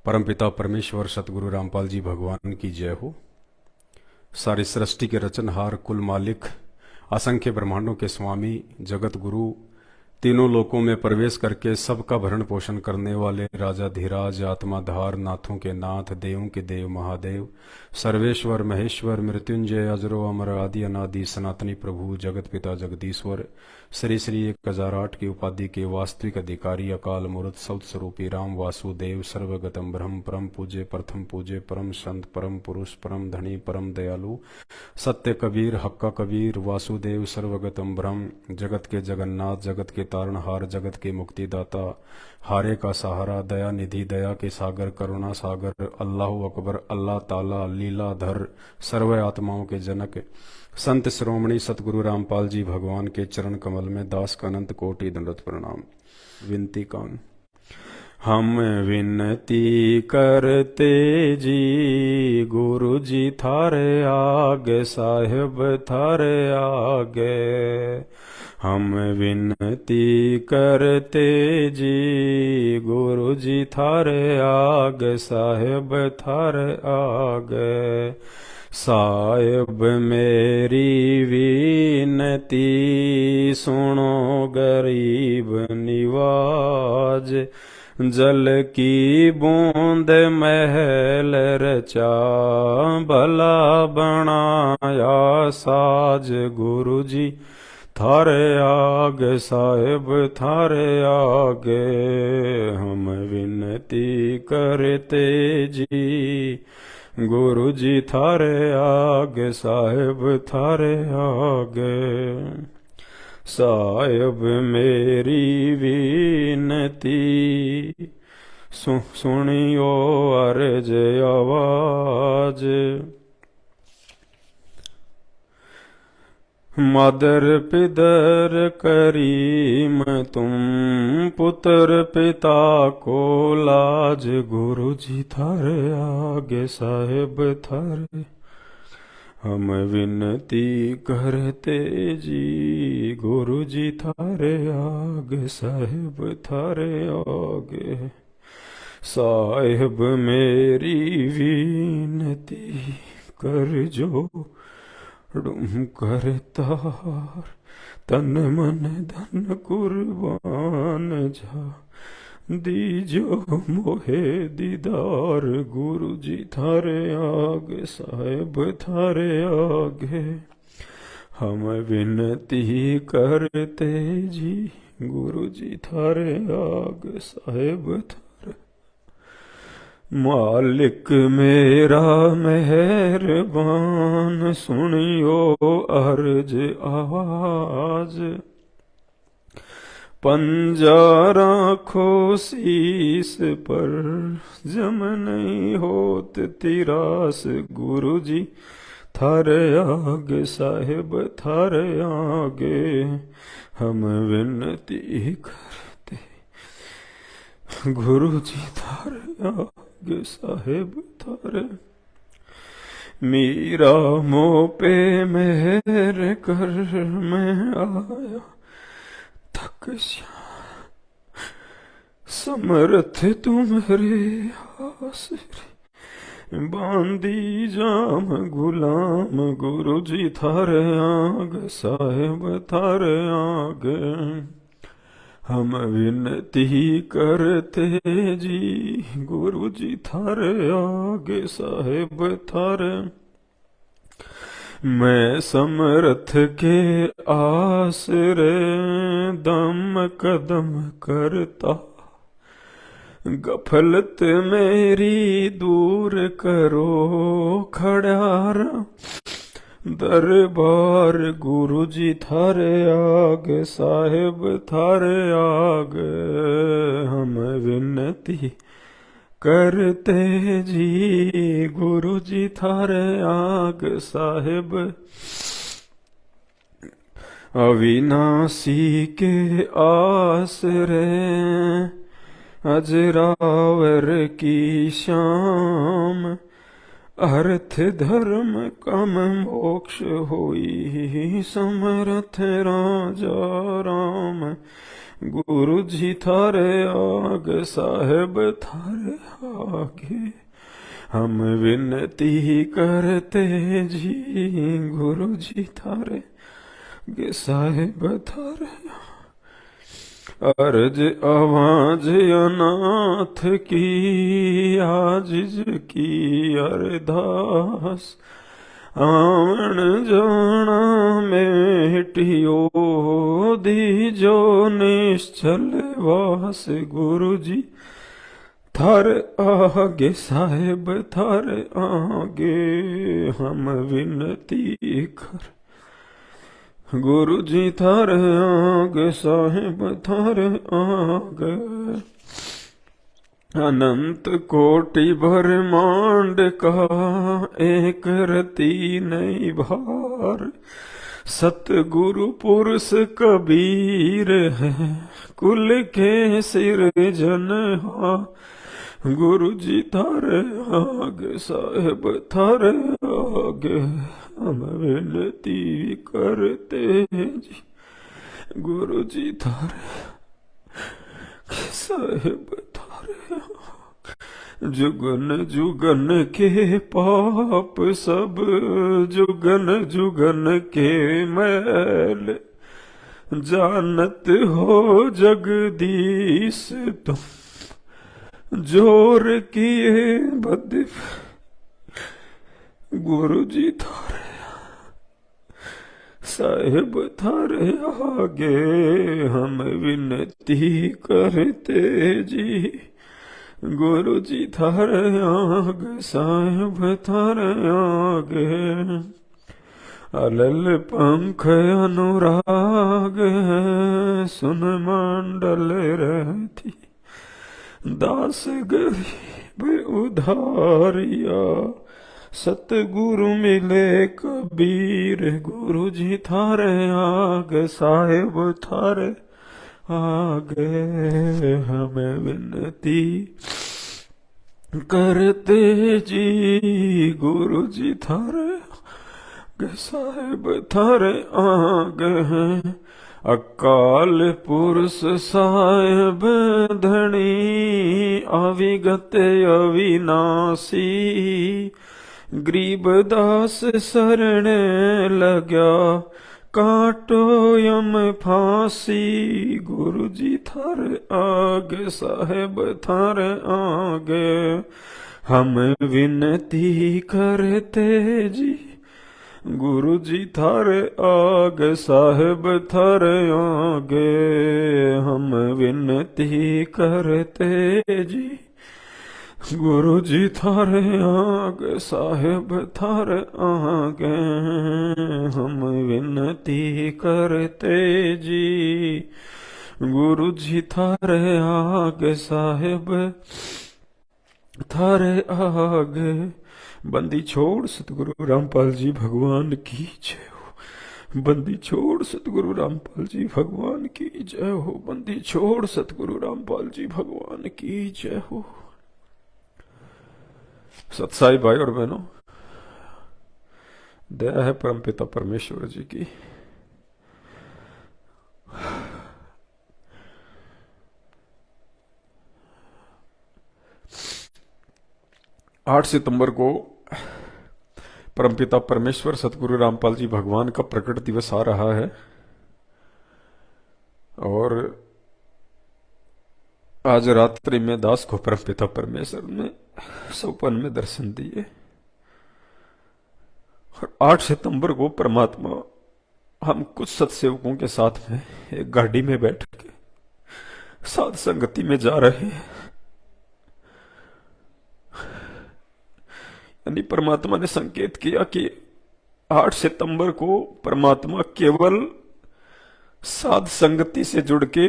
परमपिता परमेश्वर सतगुरु रामपाल जी भगवान की जय हो। सारी सृष्टि के रचनहार, कुल मालिक, असंख्य ब्रह्मांडों के स्वामी, जगत गुरु, तीनों लोकों में प्रवेश करके सबका भरण पोषण करने वाले राजा धीराज, आत्माधार, नाथों के नाथ, देवों के देव महादेव, सर्वेश्वर महेश्वर, मृत्युंजय, अजरो अमर, आदि अनादि, सनातनी प्रभु, जगत पिता जगदीश्वर, श्री श्री 1008 की उपाधि के वास्तविक अधिकारी, अकाल मूर्त सौत स्वरूपी राम वासुदेव, सर्वगतम ब्रह्म, परम पूज्य, प्रथम पूज्य, परम संत, परम पुरुष, परम धनी, परम दयालु, सत्य कबीर, हक्का कबीर, वासुदेव, सर्वगतम ब्रह्म, जगत के जगन्नाथ, जगत के तारणहार, जगत के मुक्तिदाता, हारे का सहारा, दया निधि, दया के सागर, करुणा सागर, अल्लाह अकबर, अल्लाह ताला, लीलाधर, सर्व आत्माओं के जनक, संत श्रोमणी सतगुरु रामपाल जी भगवान के चरण कमल में दास का अनंत कोटि दंडवत प्रणाम। विनती कान। हम विनती करते जी गुरु जी थारे आगे, साहिब थारे आगे। हम विनती करते जी गुरु जी थारे आगे, साहिब थारे आगे। साहिब मेरी विनती सुनो, गरीब निवाज, जल की बूंद महल रचा, भला बनाया साज। गुरु जी थारे आगे, साहिब थारे आगे। हम विनती करते जी गुरु जी थारे आगे, साहिब थारे आगे। साहिब मेरी विनती सुनियो अर्ज आवाज। मदर पिदर करीम तुम, पुत्र पिता को लाज। गुरु जी थारे आगे, साहिब थारे। हम विनती करते जी गुरु जी थारे आगे, साहिब थारे आगे। साहिब मेरी विनती कर जो डूम करतार, तन मन धन कुर्बान जा। दीजो मोहे दीदार, गुरु जी थारे आगे, साहिब थारे आगे। हम विनती करते जी गुरु जी थारे आगे, साहिब थारे। मालिक मेरा मेहरबान, सुनियो अर्ज आवाज। पंजा राखो शीस पर, जम नहीं होत तिरास। गुरु जी थारे आगे, साहिब थारे आगे। हम विनती करते गुरु जी थारे आगे, साहिब थारे। मीरा मोह पे मेहर कर, मैं आया थक समर्थ तुम्हारे आसरे। बांधी जाम गुलाम, गुरु जी थारे आगे, साहिब थारे आगे। हम विनती करते जी गुरु जी थारे आगे, साहिब थारे। मैं समर्थ के आसरे दम कदम करता, गफलत मेरी दूर करो खड़ारा। दरबार गुरु जी थारे आगे, साहिब थारे आगे। हम विनती करते जी गुरु जी थारे आगे, साहिब। अविनाशी के आसरे अजरावर की शाम, अर्थ धर्म कम मोक्ष होई, समर्थ राजा राम। गुरु जी थारे आगे, साहेब थारे आगे हम विनती करते जी, गुरु जी थारे गे साहेब थारे अर्ज आवाज अनाथ की, आजिज की अरदास आवन जाना मेटियो दीजो निश्चल वास। गुरु जी थार आगे साहेब थार आगे हम विनती कर, गुरु जी थार आगे साहेब थार आगे अनंत कोटि ब्रह्मांड का एक रति नहीं भार। सतगुरु पुरुष कबीर है कुल के सिर जनहा। गुरु जी थारे आगे साहेब थारे आगे हम विनती करते जी, गुरु जी थारे साहेब थारे जुगन जुगन के पाप सब, जुगन जुगन के मैल जानत हो जगदीश तुम, जोर किए बद। गुरु जी थारे साहेब थारे आगे हम विनती करते जी, गुरु जी थारे आगे साहेब थारे आगे अलल पंख अनुराग सुन मंडल रहती, दास गरीब उधारिया सतगुरु मिले कबीर। गुरु जी थारे आगे साहेब थारे आगे हमें विनती करते जी, गुरु जी थारे आगे साहेब थारे आगे हैं अकाल पुरुष साहेब धनी, अविगत अविनाशी गरीबदास शरण लग्या काटो यम फांसी। गुरु जी थारे आगे साहेब थारे आगे हम विनती करते जी, गुरु जी थारे आगे साहेब थारे आगे हम विनती करते जी, गुरु जी थारे आगे साहेब थारे आगे हम विनती करते जी, गुरु जी थारे आगे साहेब थारे आगे। बंदी छोड़ सतगुरु रामपाल जी भगवान की जय हो, बंदी छोड़ सतगुरु रामपाल जी भगवान की जय हो, बंदी छोड़ सतगुरु रामपाल जी भगवान की जय हो। सत्साई भाई और बहनों, दया है परमपिता परमेश्वर जी की। आठ सितंबर को परमपिता परमेश्वर सतगुरु रामपाल जी भगवान का प्रकट दिवस आ रहा है और आज रात्रि में दास को परमपिता परमेश्वर ने सपन में दर्शन दिए और 8 सितंबर को परमात्मा हम कुछ सत्सेवकों के साथ में एक गाड़ी में बैठ के साध संगति में जा रहे हैं। यानी परमात्मा ने संकेत किया कि 8 सितंबर को परमात्मा केवल साध संगति से जुड़ के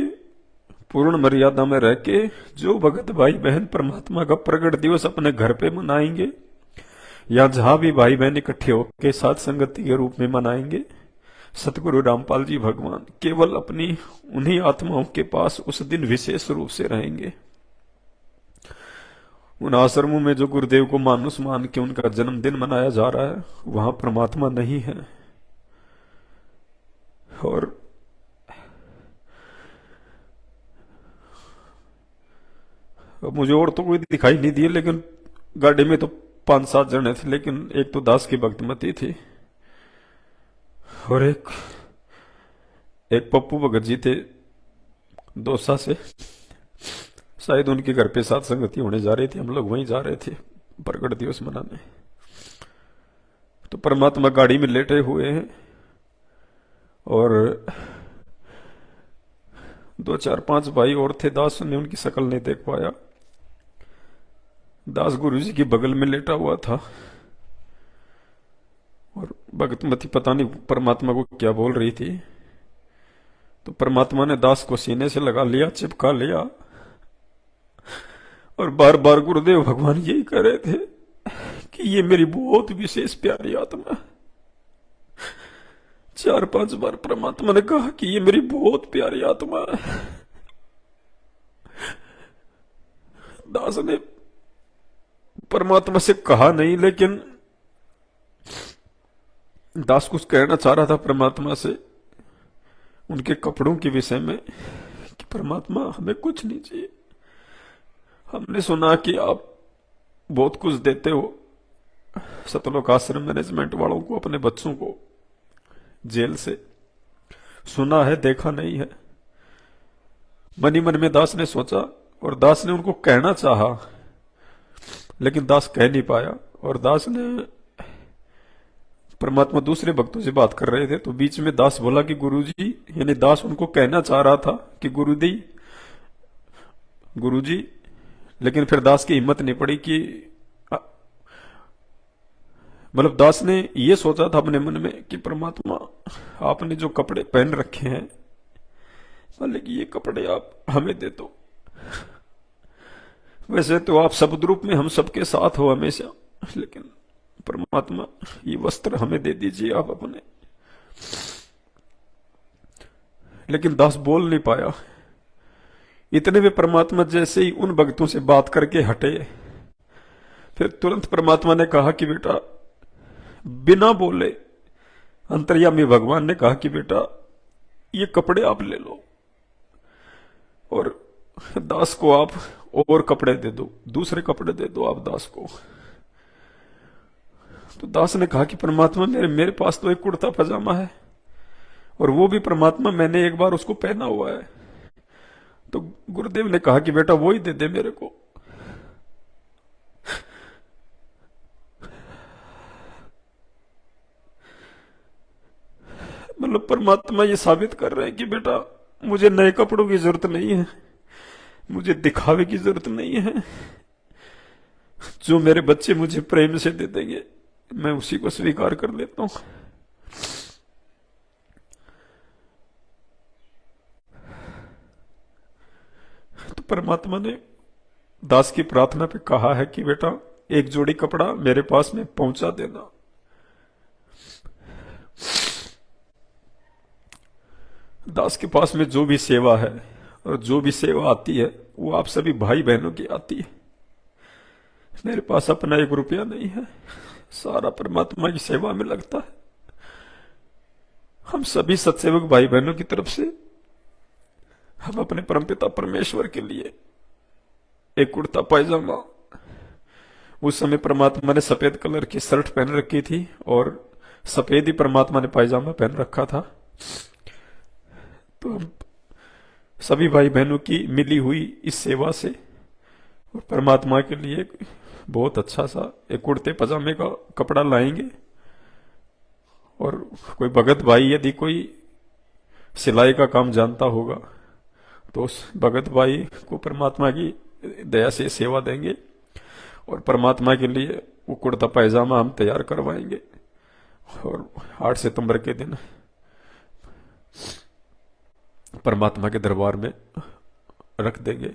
पूर्ण मर्यादा में रह के जो भगत भाई बहन परमात्मा का प्रकट दिवस अपने घर पे मनाएंगे या जहां भी भाई बहन इकट्ठे होकर साध संगति के रूप में मनाएंगे, सतगुरु रामपाल जी भगवान केवल अपनी उन्हीं आत्माओं के पास उस दिन विशेष रूप से रहेंगे। उन आश्रमों में जो गुरुदेव को मानुस मान के उनका जन्मदिन मनाया जा रहा है वहां परमात्मा नहीं है। मुझे और तो कोई दिखाई नहीं दिए, लेकिन गाड़ी में तो 5-7 जने थे, लेकिन एक तो दास की भक्तमती थी और एक एक पप्पू भगत जी थे दौसा से। शायद उनके घर पे साथ संगति होने जा रही थी, हम लोग वहीं जा रहे थे प्रकट दिवस मनाने। तो परमात्मा गाड़ी में लेटे हुए हैं और 2-4-5 भाई और थे। दास ने उनकी शक्ल नहीं देख पाया। दास गुरु जी के बगल में लेटा हुआ था और भगतमती पता नहीं परमात्मा को क्या बोल रही थी। तो परमात्मा ने दास को सीने से लगा लिया, चिपका लिया और बार बार गुरुदेव भगवान यही कह रहे थे कि ये मेरी बहुत विशेष प्यारी आत्मा। 4-5 बार परमात्मा ने कहा कि ये मेरी बहुत प्यारी आत्मा है। दास ने परमात्मा से कहा नहीं, लेकिन दास कुछ कहना चाह रहा था परमात्मा से उनके कपड़ों के विषय में कि परमात्मा हमें कुछ नहीं चाहिए। हमने सुना कि आप बहुत कुछ देते हो सतलोक आश्रम मैनेजमेंट वालों को, अपने बच्चों को जेल से। सुना है, देखा नहीं है। मनी मन में दास ने सोचा और दास ने उनको कहना चाहा, लेकिन दास कह नहीं पाया। और दास ने परमात्मा दूसरे भक्तों से बात कर रहे थे, तो बीच में दास बोला कि गुरुजी, यानी दास उनको कहना चाह रहा था कि गुरुजी, लेकिन फिर दास की हिम्मत नहीं पड़ी कि मतलब दास ने ये सोचा था अपने मन में कि परमात्मा आपने जो कपड़े पहन रखे हैं, मतलब कि ये कपड़े आप हमें दे दो। वैसे तो आप शब्द रूप में हम सबके साथ हो हमेशा, लेकिन परमात्मा ये वस्त्र हमें दे दीजिए आप अपने। लेकिन दास बोल नहीं पाया। इतने में परमात्मा जैसे ही उन भक्तों से बात करके हटे, फिर तुरंत परमात्मा ने कहा कि बेटा, बिना बोले अंतर्यामी भगवान ने कहा कि बेटा ये कपड़े आप ले लो और दास को आप और कपड़े दे दो, दूसरे कपड़े दे दो आप दास को। तो दास ने कहा कि परमात्मा मेरे पास तो एक कुर्ता पजामा है और वो भी परमात्मा मैंने एक बार उसको पहना हुआ है। तो गुरुदेव ने कहा कि बेटा वो ही दे दे मेरे को। मतलब परमात्मा ये साबित कर रहे हैं कि बेटा मुझे नए कपड़ों की जरूरत नहीं है, मुझे दिखावे की जरूरत नहीं है। जो मेरे बच्चे मुझे प्रेम से दे देंगे मैं उसी को स्वीकार कर लेता हूं। तो परमात्मा ने दास की प्रार्थना पे कहा है कि बेटा एक जोड़ी कपड़ा मेरे पास में पहुंचा देना। दास के पास में जो भी सेवा है और जो भी सेवा आती है वो आप सभी भाई बहनों की आती है। मेरे पास अपना 1 रुपया नहीं है, सारा परमात्मा की सेवा में लगता है। हम सभी सत्सेवक भाई बहनों की तरफ से हम अपने परमपिता परमेश्वर के लिए एक कुर्ता पायजामा, उस समय परमात्मा ने सफेद कलर की शर्ट पहन रखी थी और सफेद ही परमात्मा ने पायजामा पहन रखा था। तो हम सभी भाई बहनों की मिली हुई इस सेवा से और परमात्मा के लिए बहुत अच्छा सा एक कुर्ते पजामे का कपड़ा लाएंगे। और कोई भगत भाई यदि कोई सिलाई का काम जानता होगा तो उस भगत भाई को परमात्मा की दया से सेवा देंगे और परमात्मा के लिए वो कुर्ता पैजामा हम तैयार करवाएंगे और 8 सितंबर के दिन परमात्मा के दरबार में रख देंगे।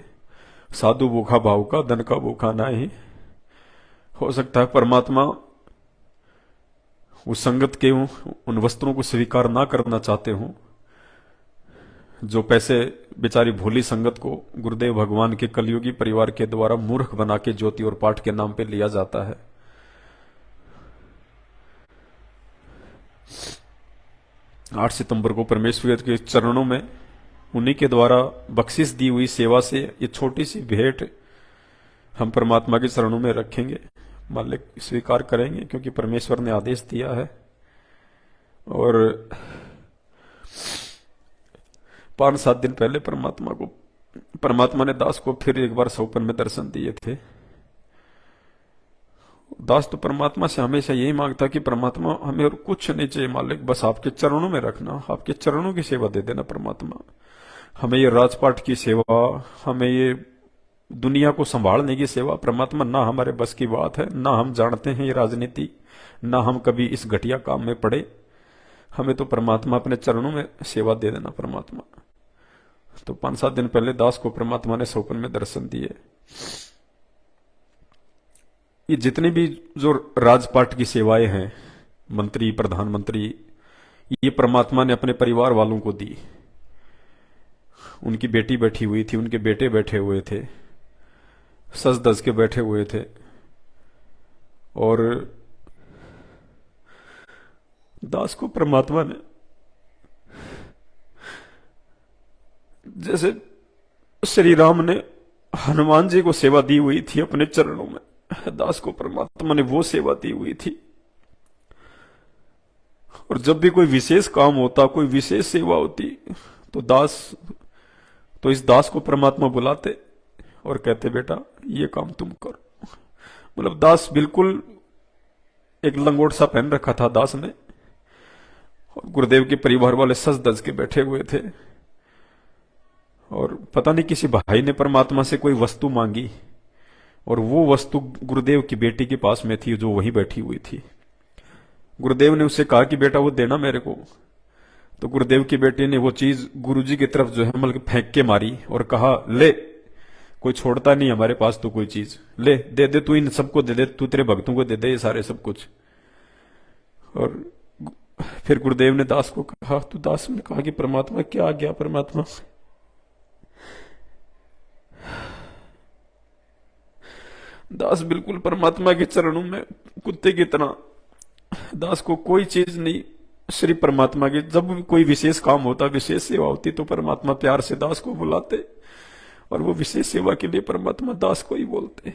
साधु भूखा भाव का, धन का भूखा ना ही। हो सकता है परमात्मा उस संगत के उन वस्त्रों को स्वीकार ना करना चाहते हों जो पैसे बेचारी भोली संगत को गुरुदेव भगवान के कलयुगी परिवार के द्वारा मूर्ख बना के ज्योति और पाठ के नाम पे लिया जाता है। 8 सितंबर को परमेश्वर के चरणों में उन्हीं के द्वारा बख्शिश दी हुई सेवा से ये छोटी सी भेंट हम परमात्मा के चरणों में रखेंगे, मालिक स्वीकार करेंगे, क्योंकि परमेश्वर ने आदेश दिया है। और 5-7 दिन पहले परमात्मा ने दास को फिर एक बार सौपन में दर्शन दिए थे। दास तो परमात्मा से हमेशा यही मांगता कि परमात्मा हमें और कुछ नहीं चाहिए मालिक, बस आपके चरणों में रखना, आपके चरणों की सेवा दे देना परमात्मा। हमें ये राजपाट की सेवा, हमें ये दुनिया को संभालने की सेवा परमात्मा ना हमारे बस की बात है, ना हम जानते हैं ये राजनीति, ना हम कभी इस घटिया काम में पड़े। हमें तो परमात्मा अपने चरणों में सेवा दे देना परमात्मा। तो 5-7 दिन पहले दास को परमात्मा ने सौपन में दर्शन दिए। ये जितनी भी जो राजपाट की सेवाएं हैं, मंत्री, प्रधानमंत्री, ये परमात्मा ने अपने परिवार वालों को दी। उनकी बेटी बैठी हुई थी, उनके बेटे बैठे हुए थे, सज धज के बैठे हुए थे। और दास को परमात्मा ने जैसे श्री राम ने हनुमान जी को सेवा दी हुई थी अपने चरणों में, दास को परमात्मा ने वो सेवा दी हुई थी। और जब भी कोई विशेष काम होता, कोई विशेष सेवा होती, तो इस दास को परमात्मा बुलाते और कहते बेटा ये काम तुम करो। मतलब दास बिल्कुल एक लंगोट सा पहन रखा था दास ने, और गुरुदेव के परिवार वाले सज धज के बैठे हुए थे। और पता नहीं किसी भाई ने परमात्मा से कोई वस्तु मांगी, और वो वस्तु गुरुदेव की बेटी के पास में थी, जो वहीं बैठी हुई थी। गुरुदेव ने उससे कहा कि बेटा वो देना मेरे को। तो गुरुदेव की बेटी ने वो चीज गुरुजी की तरफ जो है मतलब फेंक के मारी और कहा ले, कोई छोड़ता नहीं हमारे पास तो कोई चीज, ले दे दे, तू इन सबको दे दे, तू तेरे भक्तों को दे दे ये सारे सब कुछ। और फिर गुरुदेव ने दास को कहा, तो दास ने कहा कि परमात्मा क्या आ गया परमात्मा। दास बिल्कुल परमात्मा के चरणों में कुत्ते की तरह, दास को कोई चीज नहीं, श्री परमात्मा के जब भी कोई विशेष काम होता, विशेष सेवा होती, तो परमात्मा प्यार से दास को बुलाते, और वो विशेष सेवा के लिए परमात्मा दास को ही बोलते।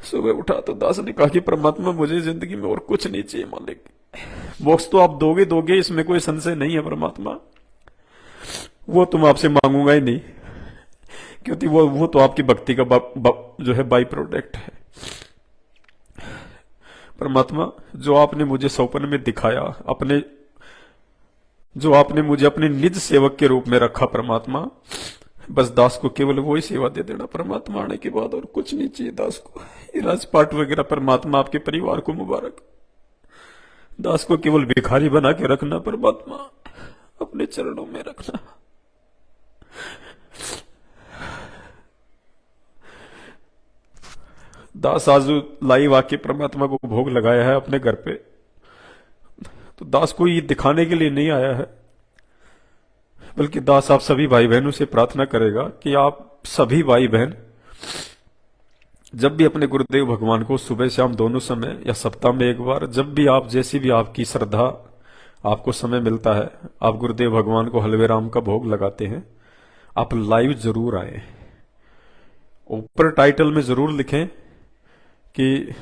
सुबह उठा तो दास ने कहा कि परमात्मा मुझे जिंदगी में और कुछ नहीं चाहिए मालिक, मोक्ष तो आप दोगे, इसमें कोई संशय नहीं है परमात्मा, वो तुम आपसे मांगूंगा ही नहीं, क्योंकि वो तो आपकी भक्ति का जो है बाई प्रोडक्ट है। परमात्मा जो आपने मुझे सौपन में दिखाया, जो आपने मुझे अपने निज सेवक के रूप में रखा परमात्मा, बस दास को केवल वही सेवा दे देना परमात्मा, आने के बाद और कुछ नहीं चाहिए दास को। ये राजपाट वगैरह परमात्मा आपके परिवार को मुबारक, दास को केवल भिखारी बना के रखना परमात्मा, अपने चरणों में रखना। दास आज लाइव आके परमात्मा को भोग लगाया है अपने घर पे, तो दास को ये दिखाने के लिए नहीं आया है, बल्कि दास आप सभी भाई बहनों से प्रार्थना करेगा कि आप सभी भाई बहन जब भी अपने गुरुदेव भगवान को सुबह शाम दोनों समय या सप्ताह में एक बार, जब भी आप, जैसी भी आपकी श्रद्धा, आपको समय मिलता है, आप गुरुदेव भगवान को हलवे राम का भोग लगाते हैं, आप लाइव जरूर आए। ऊपर टाइटल में जरूर लिखें कि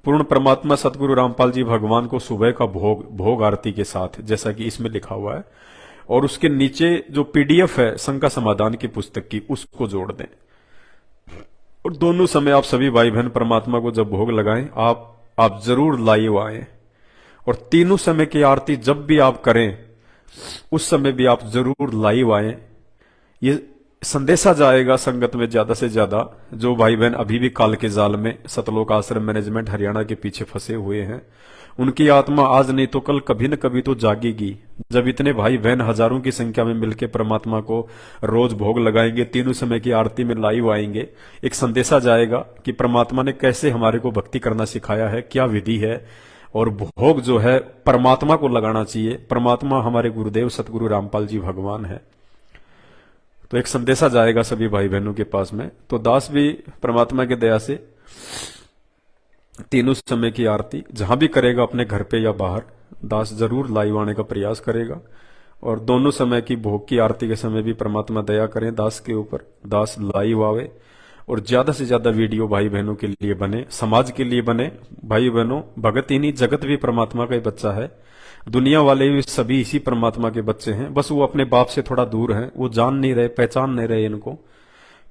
पूर्ण परमात्मा सतगुरु रामपाल जी भगवान को सुबह का भोग आरती के साथ, जैसा कि इसमें लिखा हुआ है, और उसके नीचे जो पीडीएफ है शंका समाधान की पुस्तक की, उसको जोड़ दें। और दोनों समय आप सभी भाई बहन परमात्मा को जब भोग लगाएं, आप जरूर लाइव आए। और तीनों समय की आरती जब भी आप करें, उस समय भी आप जरूर लाइव आए। ये संदेशा जाएगा संगत में ज्यादा से ज्यादा, जो भाई बहन अभी भी काल के जाल में सतलोक आश्रम मैनेजमेंट हरियाणा के पीछे फंसे हुए हैं, उनकी आत्मा आज नहीं तो कल कभी न कभी तो जागेगी। जब इतने भाई बहन हजारों की संख्या में मिलकर परमात्मा को रोज भोग लगाएंगे, तीनों समय की आरती में लाइव आएंगे, एक संदेशा जाएगा कि परमात्मा ने कैसे हमारे को भक्ति करना सिखाया है, क्या विधि है, और भोग जो है परमात्मा को लगाना चाहिए। परमात्मा हमारे गुरुदेव सतगुरु रामपाल जी भगवान है। तो एक संदेशा जाएगा सभी भाई बहनों के पास में। तो दास भी परमात्मा की दया से तीनों समय की आरती जहां भी करेगा, अपने घर पे या बाहर, दास जरूर लाइव आने का प्रयास करेगा। और दोनों समय की भोग की आरती के समय भी परमात्मा दया करें दास के ऊपर, दास लाइव आवे। और ज्यादा से ज्यादा वीडियो भाई बहनों के लिए बने, समाज के लिए बने। भाई बहनों, भगत ही नहीं जगत भी परमात्मा का ही बच्चा है। दुनिया वाले भी सभी इसी परमात्मा के बच्चे हैं, बस वो अपने बाप से थोड़ा दूर हैं, वो जान नहीं रहे, पहचान नहीं रहे इनको।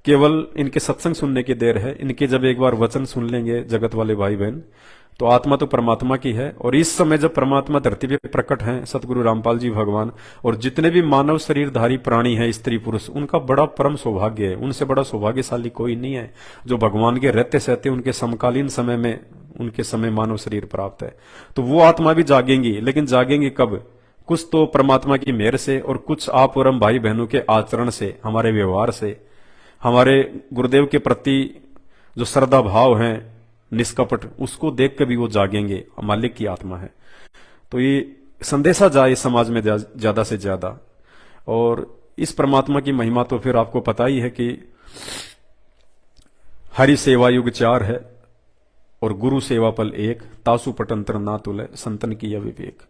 केवल इनके सत्संग सुनने की देर है। इनके जब एक बार वचन सुन लेंगे जगत वाले भाई बहन, तो आत्मा तो परमात्मा की है। और इस समय जब परमात्मा धरती पे प्रकट हैं, सतगुरु रामपाल जी भगवान, और जितने भी मानव शरीरधारी प्राणी हैं, स्त्री पुरुष, उनका बड़ा परम सौभाग्य है। उनसे बड़ा सौभाग्यशाली कोई नहीं है जो भगवान के रहते सहते उनके समकालीन समय में उनके समय मानव शरीर प्राप्त है। तो वो आत्मा भी जागेंगी, लेकिन जागेंगी कब? कुछ तो परमात्मा की मेहर से, और कुछ आप और हम भाई बहनों के आचरण से, हमारे व्यवहार से, हमारे गुरुदेव के प्रति जो श्रद्धा भाव है निष्कपट, उसको देख के भी वो जागेंगे, मालिक की आत्मा है। तो ये संदेशा जाए समाज में ज्यादा से ज्यादा। और इस परमात्मा की महिमा तो फिर आपको पता ही है कि हरि सेवा युग 4 है और गुरु सेवा पल 1, तासु पटंतर ना तुले संतन की यह विवेक।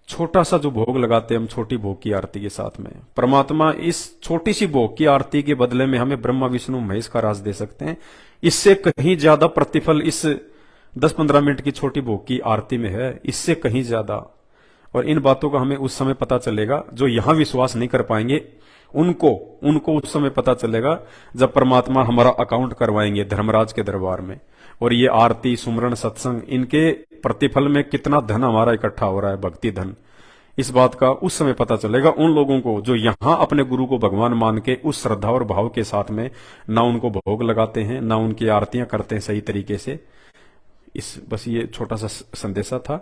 छोटा सा जो भोग लगाते हैं हम छोटी भोग की आरती के साथ में, परमात्मा इस छोटी सी भोग की आरती के बदले में हमें ब्रह्मा विष्णु महेश का राज दे सकते हैं। इससे कहीं ज्यादा प्रतिफल इस 10-15 मिनट की छोटी भोग की आरती में है, इससे कहीं ज्यादा। और इन बातों का हमें उस समय पता चलेगा, जो यहां विश्वास नहीं कर पाएंगे उनको उस समय पता चलेगा जब परमात्मा हमारा अकाउंट करवाएंगे धर्मराज के दरबार में। और ये आरती, सुमरण, सत्संग, इनके प्रतिफल में कितना धन हमारा इकट्ठा हो रहा है, भक्ति धन, इस बात का उस समय पता चलेगा उन लोगों को जो यहां अपने गुरु को भगवान मान के उस श्रद्धा और भाव के साथ में ना उनको भोग लगाते हैं, ना उनकी आरतियां करते हैं सही तरीके से। बस ये छोटा सा संदेशा था।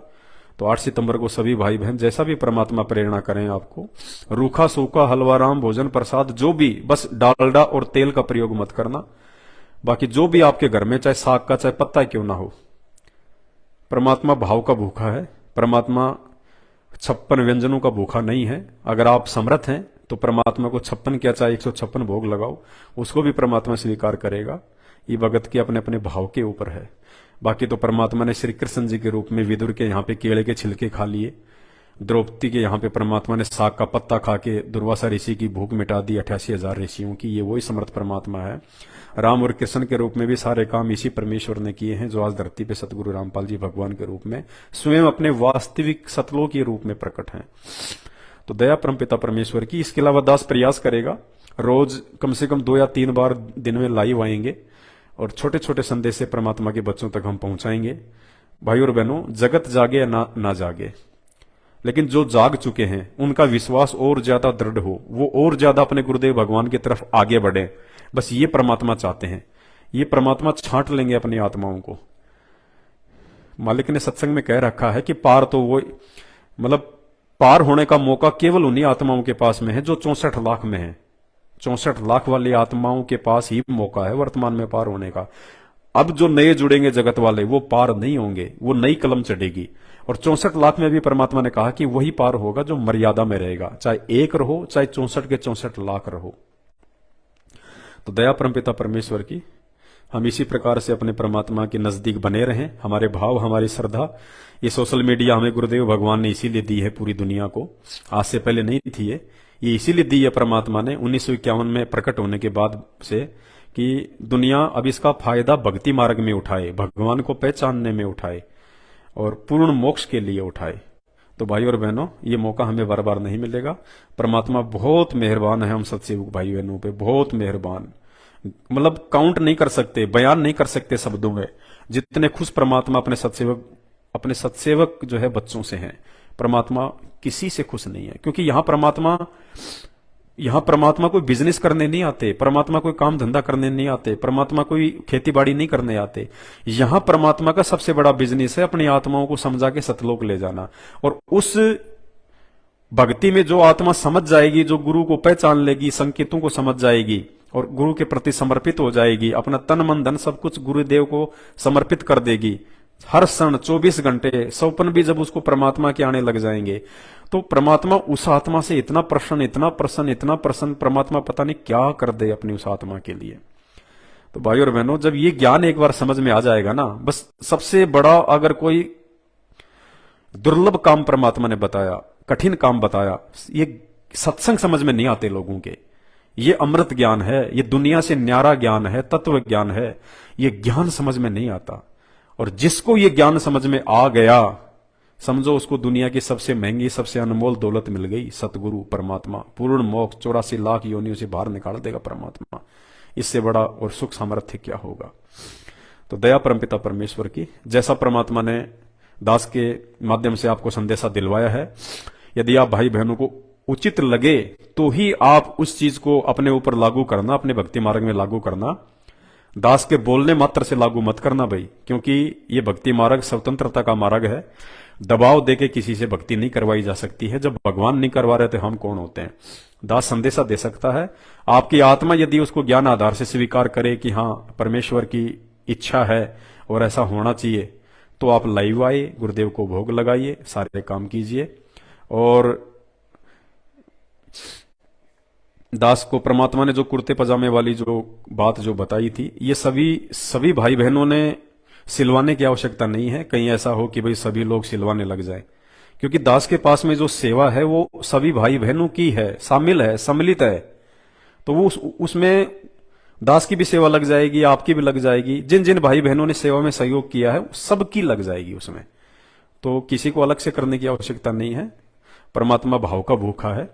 तो 8 सितंबर को सभी भाई बहन, जैसा भी परमात्मा प्रेरणा करें आपको, रूखा सूखा हलवा राम भोजन प्रसाद जो भी, बस डालडा और तेल का प्रयोग मत करना। बाकी जो भी आपके घर में, चाहे साग का चाहे पत्ता क्यों ना हो, परमात्मा भाव का भूखा है। परमात्मा 56 व्यंजनों का भूखा नहीं है। अगर आप समर्थ हैं तो परमात्मा को 56 क्या चाहे 156 भोग लगाओ, उसको भी परमात्मा स्वीकार करेगा। ये भगत के अपने अपने भाव के ऊपर है। बाकी तो परमात्मा ने श्री कृष्ण जी के रूप में विदुर के यहाँ पे केले के छिलके खा लिए, द्रौपदी के यहाँ पे परमात्मा ने साग का पत्ता खा के दुर्वासा ऋषि की भूख मिटा दी, 88,000 ऋषियों की। ये वही समर्थ परमात्मा है। राम और कृष्ण के रूप में भी सारे काम इसी परमेश्वर ने किए हैं, जो आज धरती पे सतगुरु रामपाल जी भगवान के रूप में स्वयं अपने वास्तविक सतलोक के रूप में प्रकट हैं। तो दया परमपिता परमेश्वर की। इसके अलावा दास प्रयास करेगा, रोज कम से कम 2 या 3 बार दिन में लाइव आएंगे और छोटे छोटे संदेश से परमात्मा के बच्चों तक हम पहुंचाएंगे। भाई और बहनों, जगत जागे या ना जागे, लेकिन जो जाग चुके हैं उनका विश्वास और ज्यादा दृढ़ हो, वो और ज्यादा अपने गुरुदेव भगवान की तरफ आगे बढ़े। बस ये परमात्मा चाहते हैं। ये परमात्मा छांट लेंगे अपनी आत्माओं को। मालिक ने सत्संग में कह रखा है कि पार तो वो, मतलब पार होने का मौका केवल उन्हीं आत्माओं के पास में है जो 64 लाख में है। 64 लाख वाली आत्माओं के पास ही मौका है वर्तमान में पार होने का। अब जो नए जुड़ेंगे जगत वाले, वो पार नहीं होंगे, वो नई कलम चढ़ेगी। और 64 लाख में भी परमात्मा ने कहा कि वही पार होगा जो मर्यादा में रहेगा, चाहे 1 रहो चाहे 64 के 64 लाख रहो। तो दया परमपिता परमेश्वर की, हम इसी प्रकार से अपने परमात्मा के नजदीक बने रहें। हमारे भाव, हमारी श्रद्धा, ये सोशल मीडिया हमें गुरुदेव भगवान ने इसीलिए दी है पूरी दुनिया को, आज से पहले नहीं थी। ये इसीलिए दी है परमात्मा ने 1951 में प्रकट होने के बाद से, कि दुनिया अब इसका फायदा भक्ति मार्ग में उठाए, भगवान को पहचानने में उठाए और पूर्ण मोक्ष के लिए उठाए। तो भाई और बहनों, ये मौका हमें बार बार नहीं मिलेगा। परमात्मा बहुत मेहरबान है हम सत्सेवक भाई बहनों पे, बहुत मेहरबान। मतलब काउंट नहीं कर सकते, बयान नहीं कर सकते शब्दों में, जितने खुश परमात्मा अपने सत्सेवक जो है बच्चों से हैं। परमात्मा किसी से खुश नहीं है, क्योंकि यहां परमात्मा कोई बिजनेस करने नहीं आते, परमात्मा कोई काम धंधा करने नहीं आते, परमात्मा कोई खेती बाड़ी नहीं करने आते। यहां परमात्मा का सबसे बड़ा बिजनेस है अपनी आत्माओं को समझा के सतलोक ले जाना। और उस भक्ति में जो आत्मा समझ जाएगी, जो गुरु को पहचान लेगी, संकेतों को समझ जाएगी और गुरु के प्रति समर्पित हो जाएगी, अपना तन मन धन सब कुछ गुरुदेव को समर्पित कर देगी, हर क्षण 24 घंटे सौपन भी जब उसको परमात्मा के आने लग जाएंगे, तो परमात्मा उस आत्मा से इतना प्रसन्न, परमात्मा पता नहीं क्या कर दे अपनी उस आत्मा के लिए। तो भाई और बहनों, जब ये ज्ञान एक बार समझ में आ जाएगा ना, बस सबसे बड़ा अगर कोई दुर्लभ काम परमात्मा ने बताया, कठिन काम बताया, ये सत्संग समझ में नहीं आते लोगों के, ये अमृत ज्ञान है, ये दुनिया से न्यारा ज्ञान है, तत्व ज्ञान है। ये ज्ञान समझ में नहीं आता, और जिसको ये ज्ञान समझ में आ गया, समझो उसको दुनिया की सबसे महंगी, सबसे अनमोल दौलत मिल गई, सतगुरु परमात्मा। पूर्ण मोक्ष 84 लाख योनियों से बाहर निकाल देगा परमात्मा। इससे बड़ा और सुख सामर्थ्य क्या होगा। तो दया परमपिता परमेश्वर की, जैसा परमात्मा ने दास के माध्यम से आपको संदेशा दिलवाया है, यदि आप भाई बहनों को उचित लगे तो ही आप उस चीज को अपने ऊपर लागू करना, अपने भक्ति मार्ग में लागू करना। दास के बोलने मात्र से लागू मत करना भाई, क्योंकि ये भक्ति मार्ग स्वतंत्रता का मार्ग है। दबाव देके किसी से भक्ति नहीं करवाई जा सकती है। जब भगवान नहीं करवा रहे तो हम कौन होते हैं। दास संदेशा दे सकता है। आपकी आत्मा यदि उसको ज्ञान आधार से स्वीकार करे कि हाँ परमेश्वर की इच्छा है और ऐसा होना चाहिए, तो आप लाइव आइए, गुरुदेव को भोग लगाइए, सारे काम कीजिए। और दास को परमात्मा ने जो कुर्ते पजामे वाली जो बात जो बताई थी, ये सभी भाई बहनों ने सिलवाने की आवश्यकता नहीं है। कहीं ऐसा हो कि भाई सभी लोग सिलवाने लग जाएं, क्योंकि दास के पास में जो सेवा है वो सभी भाई बहनों की है, शामिल है, सम्मिलित है। तो वो उसमें दास की भी सेवा लग जाएगी, आपकी भी लग जाएगी। जिन जिन भाई बहनों ने सेवा में सहयोग किया है सबकी लग जाएगी उसमें। तो किसी को अलग से करने की आवश्यकता नहीं है। परमात्मा भाव का भूखा है।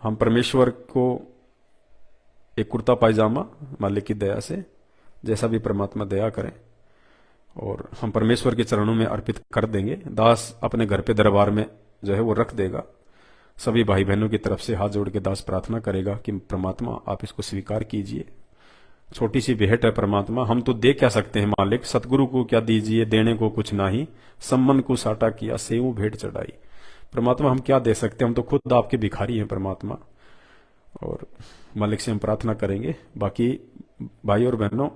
हम परमेश्वर को एक कुर्ता पायजामा मालिक की दया से, जैसा भी परमात्मा दया करें, और हम परमेश्वर के चरणों में अर्पित कर देंगे। दास अपने घर पे दरबार में जो है वो रख देगा। सभी भाई बहनों की तरफ से हाथ जोड़ के दास प्रार्थना करेगा कि परमात्मा आप इसको स्वीकार कीजिए। छोटी सी भेंट है परमात्मा, हम तो दे क्या सकते हैं मालिक। सतगुरु को क्या दीजिए, देने को कुछ नहीं। सम्मन को साटा किया, सेऊ भेंट चढ़ाई। परमात्मा हम क्या दे सकते हैं, हम तो खुद आपके भिखारी हैं परमात्मा। और मालिक से हम प्रार्थना करेंगे। बाकी भाई और बहनों,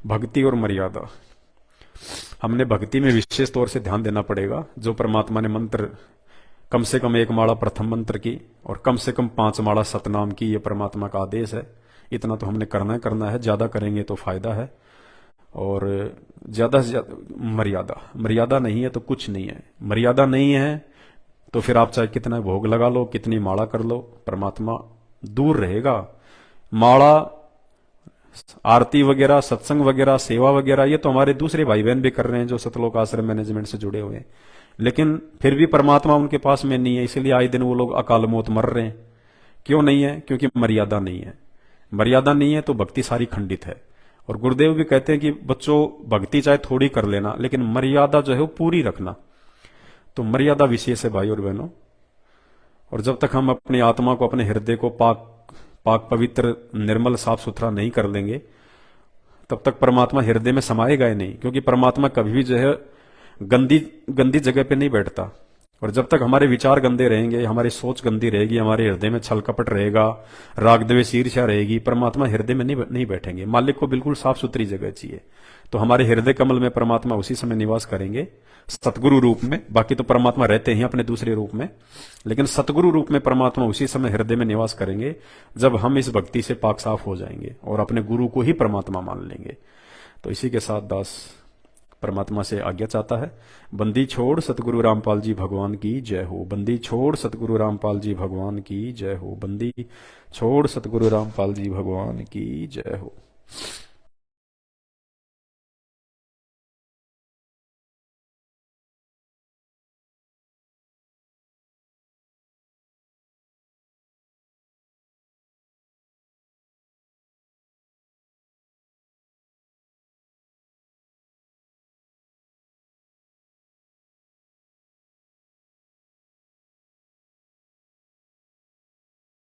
भक्ति और मर्यादा, हमने भक्ति में विशेष तौर से ध्यान देना पड़ेगा। जो परमात्मा ने मंत्र कम से कम 1 माला प्रथम मंत्र की और कम से कम 5 माला सतनाम की, ये परमात्मा का आदेश है। इतना तो हमने करना है। ज्यादा करेंगे तो फायदा है। और ज्यादा से ज्यादा मर्यादा नहीं है तो कुछ नहीं है। मर्यादा नहीं है तो फिर आप चाहे कितना भोग लगा लो, कितनी माला कर लो, परमात्मा दूर रहेगा। माला, आरती वगैरह, सत्संग वगैरह, सेवा वगैरह, ये तो हमारे दूसरे भाई बहन भी कर रहे हैं जो सतलोक आश्रम मैनेजमेंट से जुड़े हुए हैं। लेकिन फिर भी परमात्मा उनके पास में नहीं है, इसलिए आए दिन वो लोग अकाल मौत मर रहे हैं। क्यों नहीं है? क्योंकि मर्यादा नहीं है। मर्यादा नहीं है तो भक्ति सारी खंडित है। और गुरुदेव भी कहते हैं कि बच्चों भक्ति चाहे थोड़ी कर लेना, लेकिन मर्यादा जो है वो पूरी रखना। तो मर्यादा विशेष है भाई और बहनों। और जब तक हम अपनी आत्मा को, अपने हृदय को पाक पवित्र, निर्मल, साफ सुथरा नहीं कर लेंगे, तब तक परमात्मा हृदय में समाएगा ही नहीं। क्योंकि परमात्मा कभी भी जो है गंदी जगह पे नहीं बैठता। और जब तक हमारे विचार गंदे रहेंगे, हमारी सोच गंदी रहेगी, हमारे हृदय में छल कपट रहेगा, राग द्वेष ईर्ष्या रहेगी, परमात्मा हृदय में नहीं बैठेंगे। मालिक को बिल्कुल साफ सुथरी जगह चाहिए। तो हमारे हृदय कमल में परमात्मा उसी समय निवास करेंगे, सतगुरु रूप में। बाकी तो परमात्मा रहते हैं अपने दूसरे रूप में, लेकिन सतगुरु रूप में परमात्मा उसी समय हृदय में निवास करेंगे जब हम इस भक्ति से पाक साफ हो जाएंगे और अपने गुरु को ही परमात्मा मान लेंगे। तो इसी के साथ दास परमात्मा से आज्ञा चाहता है। बंदी छोड़ सतगुरु रामपाल जी भगवान की जय हो। बंदी छोड़ सतगुरु रामपाल जी भगवान की जय हो। बंदी छोड़ सतगुरु रामपाल जी भगवान की जय हो।